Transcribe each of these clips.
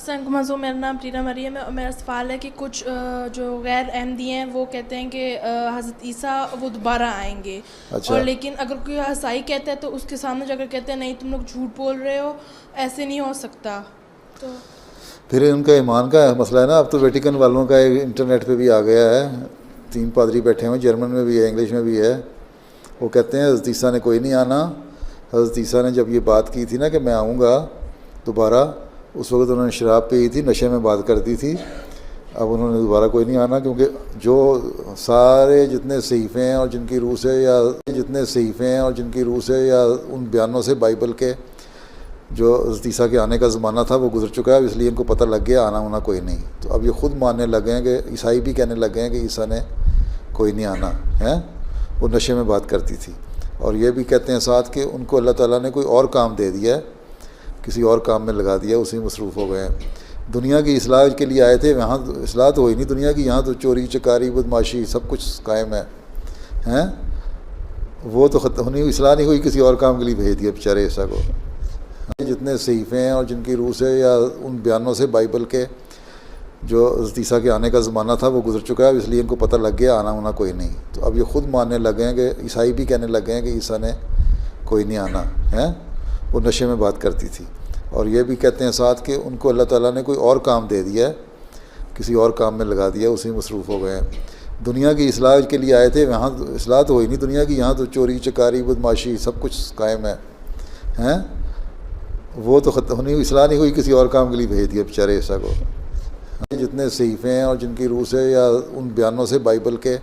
السلام علیکم منظور، میرا نام رینا مریم ہے اور میرا سوال ہے کہ کچھ جو غیر احمدی ہیں وہ کہتے ہیں کہ حضرت عیسیٰ وہ دوبارہ آئیں گے. اچھا. اور لیکن اگر کوئی عیسائی کہتا ہے تو اس کے سامنے جا کر کہتے ہیں نہیں تم لوگ جھوٹ بول رہے ہو، ایسے نہیں ہو سکتا. تو پھر ان کا ایمان کا مسئلہ ہے نا. اب تو ویٹیکن والوں کا انٹرنیٹ پہ بھی آ گیا ہے، 3 پادری بیٹھے ہوئے، جرمن میں بھی ہے، انگلش میں بھی ہے. وہ کہتے ہیں حضرت عیسیٰ نے کوئی نہیں آنا. حضرت عیسیٰ نے جب یہ بات کی تھی نا کہ میں آؤں گا دوبارہ، اس وقت انہوں نے شراب پی تھی، نشے میں بات کرتی تھی. اب انہوں نے دوبارہ کوئی نہیں آنا، کیونکہ جو سارے جتنے صحیفے ہیں اور جن کی روح سے یا ان بیانوں سے بائبل کے جو حضرت عیسیٰ کے آنے کا زمانہ تھا وہ گزر چکا ہے، اس لیے ان کو پتہ لگ گیا آنا ہونا کوئی نہیں. تو اب یہ خود ماننے لگے ہیں کہ عیسائی بھی کہنے لگے ہیں کہ عیسیٰ نے کوئی نہیں آنا ہے. وہ نشے میں بات کرتی تھی. اور یہ بھی کہتے ہیں ساتھ کہ ان کو اللہ تعالیٰ نے کوئی اور کام دے دیا ہے، کسی اور کام میں لگا دیا، اسی مصروف ہو گئے ہیں. دنیا کی اصلاح کے لیے آئے تھے، وہاں اصلاح تو ہوئی نہیں دنیا کی، یہاں تو چوری چکاری بدماشی سب کچھ قائم ہے ہیں. وہ تو ختم نہیں، اصلاح نہیں ہوئی، کسی اور کام کے لیے بھیج دیا بیچارے عیسیٰ کو. جتنے صحیفے ہیں اور جن کی روح سے یا ان بیانوں سے بائبل کے جو حضرت عیسیٰ کے آنے کا زمانہ تھا وہ گزر چکا ہے، اس لیے ان کو پتہ لگ گیا آنا ہونا کوئی نہیں. تو اب یہ خود ماننے لگے ہیں کہ عیسائی بھی کہنے لگے ہیں کہ عیسیٰ نے کوئی نہیں آنا ہے. وہ نشے میں بات کرتی تھی. اور یہ بھی کہتے ہیں ساتھ کہ ان کو اللہ تعالیٰ نے کوئی اور کام دے دیا ہے، کسی اور کام میں لگا دیا، اسی مصروف ہو گئے ہیں. دنیا کی اصلاح کے لیے آئے تھے، وہاں اصلاح تو ہوئی نہیں دنیا کی، یہاں تو چوری چکاری بدماشی سب کچھ قائم ہے ہیں. وہ تو ختم نہیں، اصلاح نہیں ہوئی، کسی اور کام کے لیے بھیج دیا بیچارے عیسیٰ کو. جتنے صحیفے ہیں اور جن کی روح سے یا ان بیانوں سے بائبل کے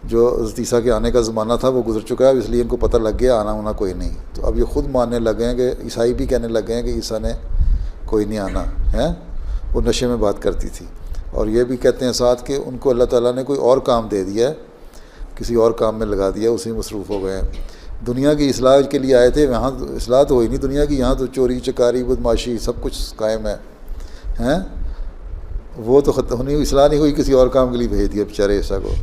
جو حضرت عیسیٰ کے آنے کا زمانہ تھا وہ گزر چکا ہے، اس لیے ان کو پتہ لگ گیا آنا ہونا کوئی نہیں. تو اب یہ خود ماننے لگے ہیں کہ عیسائی بھی کہنے لگے ہیں کہ عیسیٰ نے کوئی نہیں آنا ہے. وہ نشے میں بات کرتی تھی. اور یہ بھی کہتے ہیں ساتھ کہ ان کو اللہ تعالیٰ نے کوئی اور کام دے دیا ہے، کسی اور کام میں لگا دیا، اسی مصروف ہو گئے ہیں. دنیا کی اصلاح کے لیے آئے تھے، وہاں اصلاح تو ہوئی نہیں دنیا کی، یہاں تو چوری چکاری بدماشی سب کچھ قائم ہے ہیں. وہ تو ختم نہیں، اصلاح نہیں ہوئی، کسی اور کام کے لیے بھیج دیا بیچارے عیسیٰ کو.